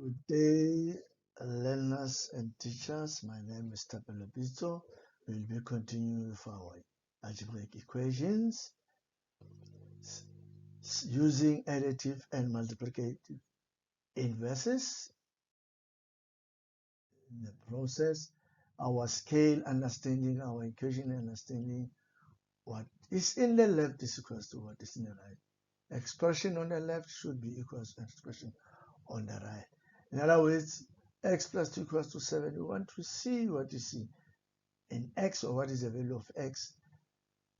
Good day, learners and teachers. My name is Tapelo Pizzo. We'll be continuing with our algebraic equations using additive and multiplicative inverses. In the process, our scale understanding, our equation understanding what is in the left is equal to what is in the right. Expression on the left should be equal to expression on the right. In other words, x plus 2 equals to 7. We want to see what is in x, or what is the value of x.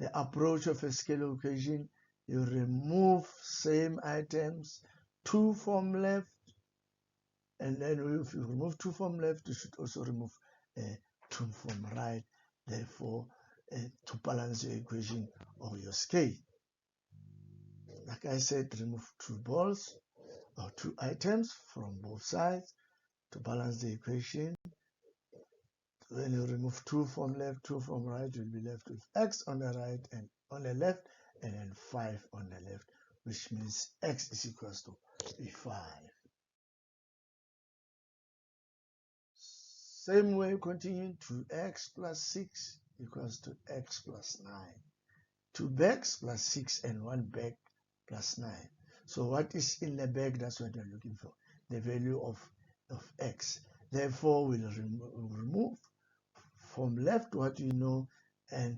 The approach of a scalar equation, you remove same items, 2 from left, and then if you remove 2 from left, you should also remove 2 from right, therefore to balance your equation or your scale. Like I said, remove 2 balls or 2 items from both sides to balance the equation. When you remove 2 from left, 2 from right, you'll be left with x on the right and on the left, and then 5 on the left, which means x is equals to 5. Same way, continuing, 2x plus 6 equals to x plus 9. 2 bags plus 6 and 1 bag plus 9. So what is in the bag? That's what we're looking for, the value of x. Therefore, we'll remove from left what you know, and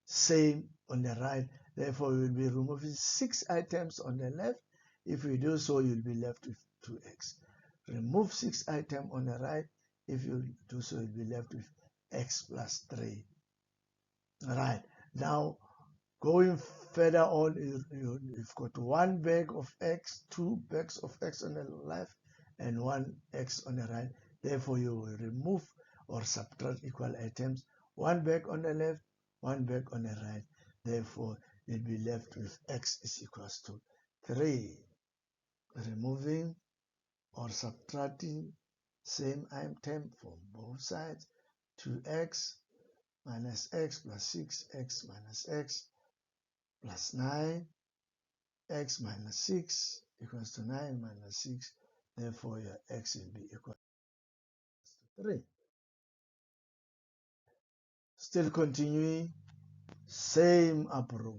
same on the right. Therefore, we will be removing 6 items on the left. If we do so, you'll be left with 2x. Remove 6 items on the right. If you do so, you'll be left with x plus 3. All right. Now, going further on, you've got 1 bag of x, 2 bags of x on the left, and 1 x on the right. Therefore, you will remove or subtract equal items, 1 bag on the left, 1 bag on the right. Therefore, you'll be left with x is equals to 3. Removing or subtracting same item from both sides, 2x minus x plus 6x minus x plus 9, x minus 6 equals to 9 minus 6. Therefore, your x will be equal to 3. Still continuing, same approach.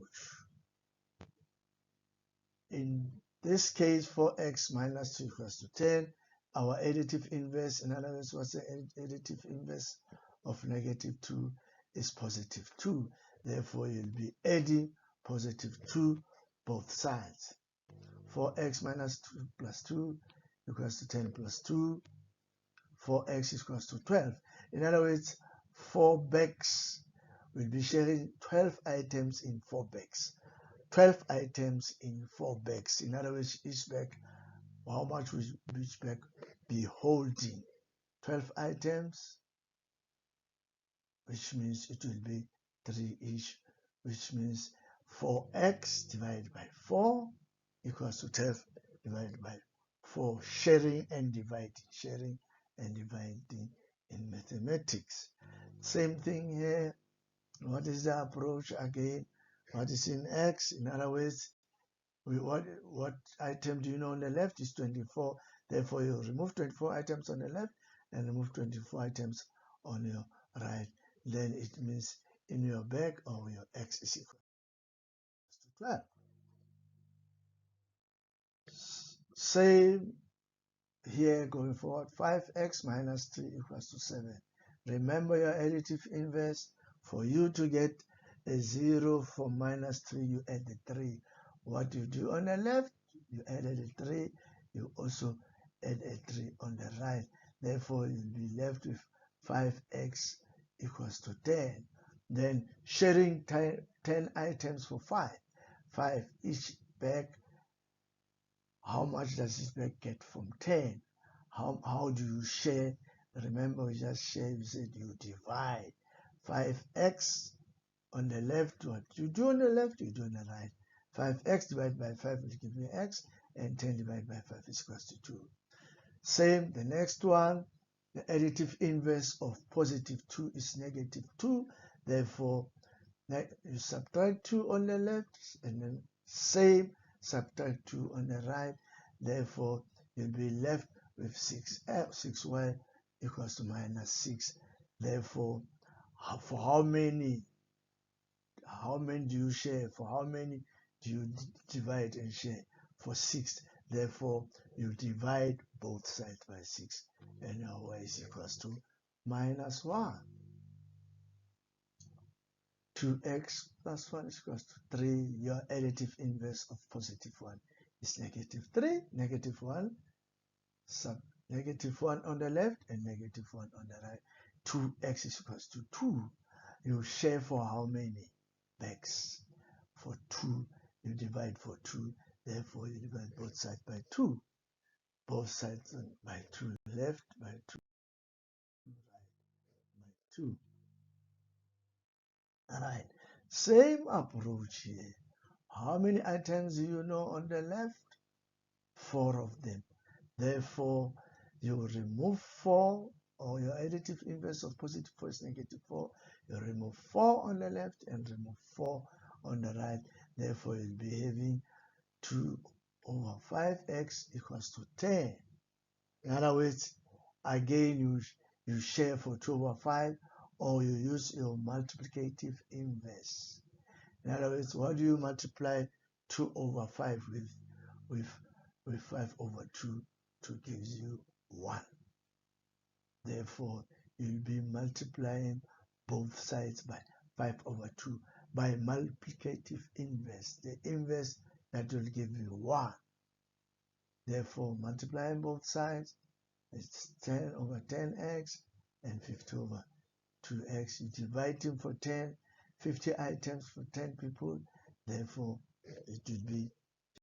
In this case, 4x minus 2 equals to 10. Our additive inverse, in other words, what's the additive inverse of negative 2 is positive 2. Therefore, you'll be adding positive 2 both sides. 4x minus 2 plus 2 equals to 10 plus 2. 4x equals to 12. In other words, 4 bags will be sharing 12 items in 4 bags. 12 items in 4 bags. In other words, each bag, how much will each bag be holding? 12 items, which means it will be 3 each, which means 4x divided by 4 equals to 12 divided by 4. Sharing and dividing in mathematics. Same thing here. What is the approach again? What is in x? In other words, what item do you know on the left is 24. Therefore, you remove 24 items on the left and remove 24 items on your right. Then it means in your bag or your x is equal to 12. Same here going forward. 5x minus 3 equals to 7. Remember your additive inverse. For you to get a 0 from minus 3, you add the 3. What you do on the left, you added a 3. You also add a 3 on the right. Therefore, you'll be left with 5x equals to 10. Then sharing 10 items for 5. 5 each bag. How much does each bag get from 10? How do you share? Remember, we just share. We said you divide. 5x on the left, what you do on the left, you do on the right. 5x divided by 5 will give me x, and 10 divided by 5 is equal to 2. Same, the next one, the additive inverse of positive 2 is negative 2. Therefore, you subtract 2 on the left, and then same, subtract 2 on the right. Therefore, you'll be left with 6y equals to minus 6. Therefore, for how many do you share? For how many do you divide and share? For 6. Therefore, you divide both sides by 6. And now y is equals to minus 1. 2x plus 1 is equals to 3. Your additive inverse of positive 1 is negative 3. Negative 1 sub negative 1 on the left and negative 1 on the right. 2x is equals to 2. You share for how many bags? For 2. You divide for 2. Therefore, you divide both sides by 2. Both sides by 2. Left by 2. Right by 2. Alright. Same approach here. How many items do you know on the left? 4 of them. Therefore, you remove 4, or your additive inverse of positive 4 is negative 4. You remove 4 on the left and remove 4 on the right. Therefore, you'll be having 2 over 5x equals to 10. In other words, again, you share for 2 over 5, or you use your multiplicative inverse. In other words, what do you multiply 2 over 5 with 5 over 2 to gives you 1. Therefore, you'll be multiplying both sides by 5 over 2 by multiplicative inverse. The inverse that will give you 1. Therefore, multiplying both sides, it's 10 over 10x and 50 over 2x. You divide them for 10, 50 items for 10 people. Therefore, it would be